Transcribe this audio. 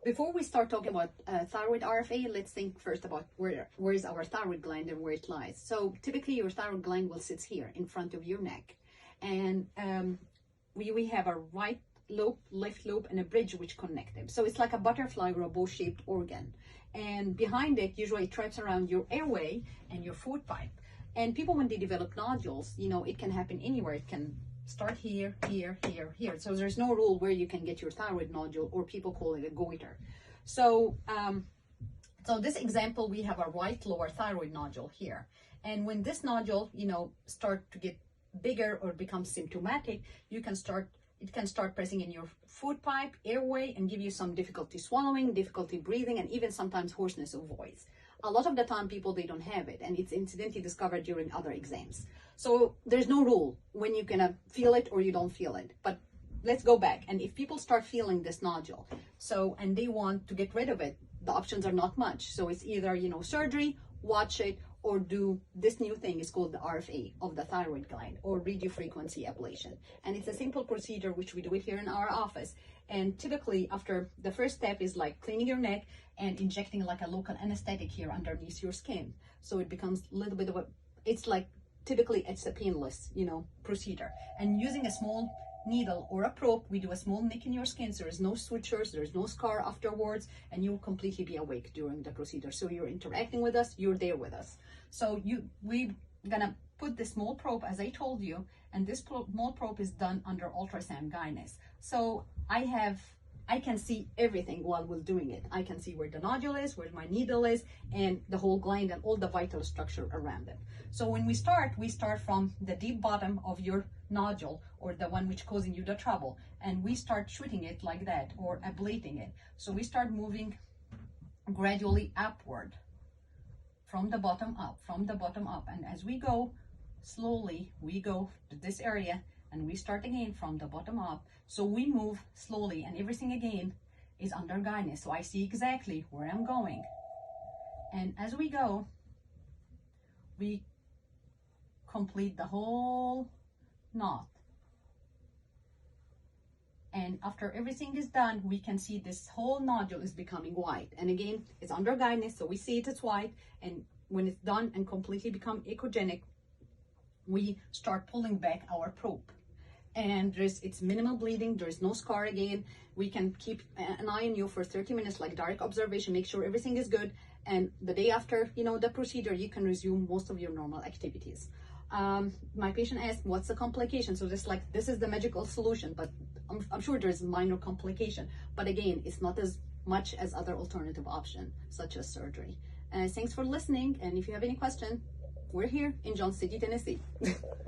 Before we start talking about thyroid RFA, let's think first about where is our thyroid gland and where it lies. So typically your thyroid gland will sit here in front of your neck. And we have a right lobe, left lobe, and a bridge which connect them. So it's like a butterfly or a bow-shaped organ. And behind it, usually it wraps around your airway and your food pipe. And people, when they develop nodules, you know, it can happen anywhere. It can start here, here, here, here. So there's no rule where you can get your thyroid nodule, or people call it a goiter. So, so this example, we have a right lower thyroid nodule here. And when this nodule, you know, start to get bigger or become symptomatic, it can start pressing in your food pipe, airway, and give you some difficulty swallowing, difficulty breathing, and even sometimes hoarseness of voice. A lot of the time people, they don't have it, and it's incidentally discovered during other exams. So there's no rule when you're gonna feel it or you don't feel it. But let's go back. And if people start feeling this nodule, and they want to get rid of it, the options are not much. So it's either, you know, surgery, watch it, or do this new thing is called the RFA of the thyroid gland, or radiofrequency ablation. And it's a simple procedure which we do it here in our office. And typically after the first step is like cleaning your neck and injecting like a local anesthetic here underneath your skin. So it becomes a little bit of it's like, typically it's a painless, you know, procedure. And using a small needle or a probe, we do a small nick in your skin, so there's no sutures, there's no scar afterwards, and you'll completely be awake during the procedure. So you're interacting with us, you're there with us. So we're gonna put the small probe, as I told you, and this small probe is done under ultrasound guidance. So I can see everything while we're doing it. I can see where the nodule is, where my needle is, and the whole gland and all the vital structure around it. So when we start from the deep bottom of your nodule, or the one which causing you the trouble, and we start shooting it like that, or ablating it. So we start moving gradually upward from the bottom up, and as we go slowly, we go to this area and we start again from the bottom up. So we move slowly, and everything again is under guidance. So I see exactly where I'm going, and as we go, we complete the whole knot. And after everything is done, we can see this whole nodule is becoming white. And again, it's under guidance, so we see it's white. And when it's done and completely become echogenic, we start pulling back our probe. And it's minimal bleeding, there's no scar again. We can keep an eye on you for 30 minutes, like direct observation, make sure everything is good. And the day after, you know, the procedure, you can resume most of your normal activities. My patient asked, what's the complication? So this is the magical solution, but I'm sure there's minor complication. But again, it's not as much as other alternative options, such as surgery. Thanks for listening. And if you have any question, we're here in Johnson City, Tennessee.